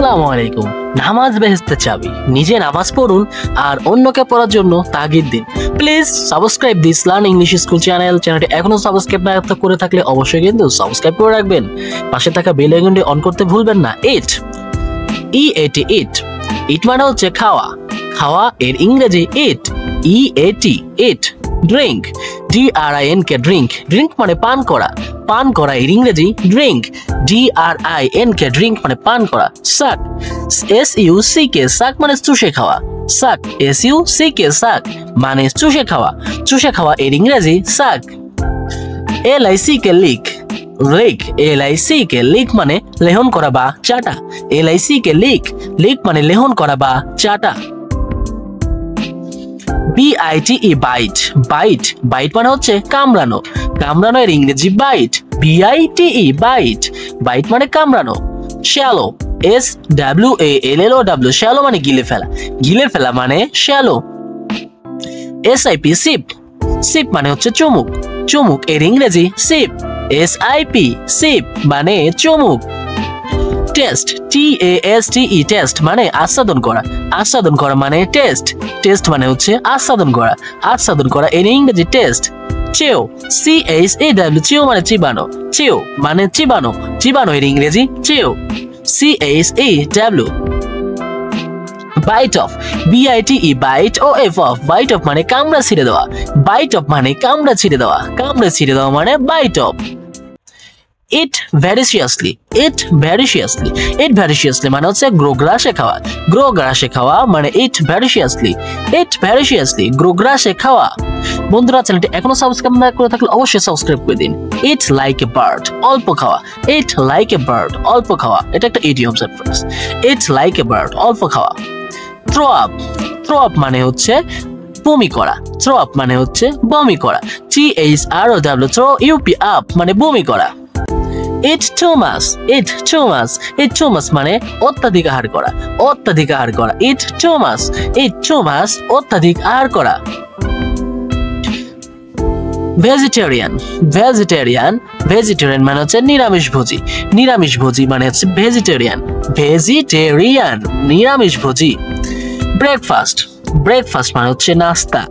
আসসালামু আলাইকুম। নামাজ বেহেশতের চাবি, নিজে নামাজ পড়ুন আর অন্যকে পড়ার জন্য তাগিদ দিন। Please subscribe this learn English school চ্যানেলটি এখনো সাবস্ক্রাইব না করে থাকলে অবশ্যই কিন্তু সাবস্ক্রাইব করে রাখবেন। পাশে থাকা বেল আইকনটি অন করতে ভুলবেন না। ইট ইট মানে হচ্ছে খাওয়া। খাওয়া এর ইংরেজি ইট, ইট। ড্রিঙ্ক, DRINK ড্রিঙ্ক, ড্রিঙ্ক মানে পান করা। পান করা এর ইংরেজি ড্রিঙ্ক, DRINK ড্রিঙ্ক মানে পান করা। সাক, SUCK সাক মানে চুষে খাওয়া। সাক, SUCK সাক মানে চুষে খাওয়া। চুষে খাওয়া এর ইংরেজি সাক। LICK লিক, LICK লিক মানে লেহন করা বা চাটা। LICK লিক মানে লেহন করা বা চাটা। BITE বাইট মানে হচ্ছে কামড়ানো। কামড়ানো এর ইংরেজি বাইট, BITE বাইট মানে কামড়ানো। শ্যালো, SWALLOW শ্যালো মানে গিলে ফেলা। গিলে ফেলা মানে শ্যালো। SIP সিপ মানে হচ্ছে চুমুক। চুমুক এর ইংরেজি সিপ, SIP মানে চুমুক। টেস্ট, টেস্ট মানে আস্বাদন করা। আস্বাদন করা মানে টেস্ট মানে হচ্ছে আস্বাদন করা। আস্বাদন করা এর ইংরেজি টেস্ট। চেও, CHAW মানে চিবানো। চেও মানে চিবানো। চিবানো এর ইংরেজি chaw, CHAW। Bite off, BITE bite off মানে কামড়া ছিঁড়ে দেওয়া। বাইট অফ মানে কামড়া ছিঁড়ে দেওয়া। কামড়া ছিঁড়ে দেওয়া মানে বাইট অফ। Eat voraciously মানে হচ্ছে গ্রাসে খাওয়া। গ্রাসে খাওয়া মানে eat voraciously গ্রাসে খাওয়া। বন্ধুরা, চ্যানেলটি এখনো সাবস্ক্রাইব না করে থাকলে অবশ্যই সাবস্ক্রাইব করে দিন। Eat like a bird অল্প খাওয়া। Eat like a bird অল্প খাওয়া, এটা একটা idiom phrase. Eat like a bird অল্প খাওয়া। Throw up মানে হচ্ছে বমি করা। Throw up মানে হচ্ছে বমি করা। THROW throw up মানে বমি করা। Eat too much মানে অত্যাধিক আহার করা। অত্যাধিক আহার করা। Eat too much অত্যাধিক আহার করা। ভেজিটেরিয়ান মানে হচ্ছে নিরামিষভোজী। নিরামিষভোজী মানে হচ্ছে ভেজিটেরিয়ান। নিরামিষভোজী। ব্রেকফাস্ট মানে হচ্ছে নাস্তা।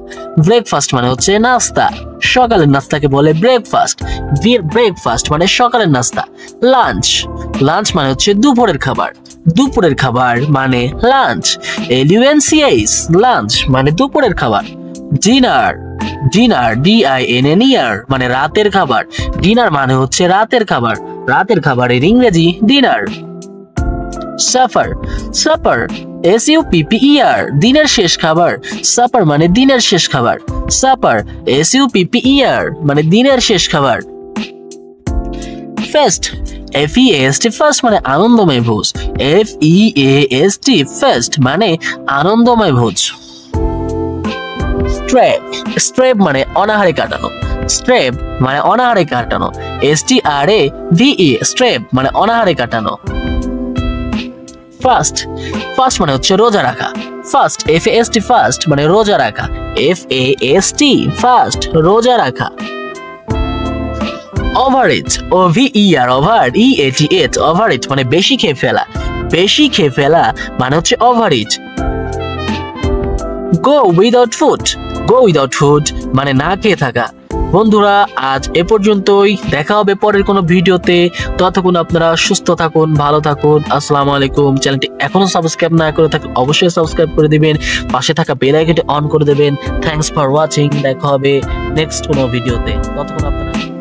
ব্রেকফাস্ট মানে হচ্ছে নাস্তা। সকালের নাস্তাকে বলে ব্রেকফাস্ট মানে সকালের নাস্তা। লাঞ্চ মানে হচ্ছে দুপুরের খাবার। দুপুরের খাবার মানে লাঞ্চ, LUNCH লাঞ্চ মানে দুপুরের খাবার। ডিনার, DINNER মানে রাতের খাবার। ডিনার মানে হচ্ছে রাতের খাবার। রাতের খাবারের ইংরেজি ডিনার। সাপার, SUPPER দিনের শেষ খাবার। সাপার মানে দিনের শেষ খাবার। সাপার, SUPPER মানে দিনের শেষ খাবার। ফেস্ট, FEAST মানে আনন্দময় ভোজ। FEAST মানে আনন্দময় ভোজ। স্ট্রেপ মানে অনাহারে কাটানো। স্ট্রেপ মানে অনাহারে কাটানো। STRAVE স্ট্রেপ মানে অনাহারে কাটানো। ফাস্ট মানে হচ্ছে রোজা রাখা। ফাস্ট, FAST মানে রোজা রাখা। FAST রোজা রাখা। ওভারইট, ওভারইট মানে বেশি খেয়ে ফেলা। বেশি খেয়ে ফেলা মানে হচ্ছে ওভারইট। গো উইদাউট ফুড মানে না খেয়ে থাকা। বন্ধুরা, আজ এ পর্যন্তই। দেখা হবে পরের কোনো ভিডিওতে। ততক্ষণ আপনারা সুস্থ থাকুন, ভালো থাকুন। আসসালামু আলাইকুম। চ্যানেলটি এখনো সাবস্ক্রাইব না করে থাকলে অবশ্যই সাবস্ক্রাইব করে দিবেন। পাশে থাকা বেল আইকনটি অন করে দেবেন। Thanks for watching. দেখা হবে নেক্সট কোনো ভিডিওতে। ততক্ষণ আপনারা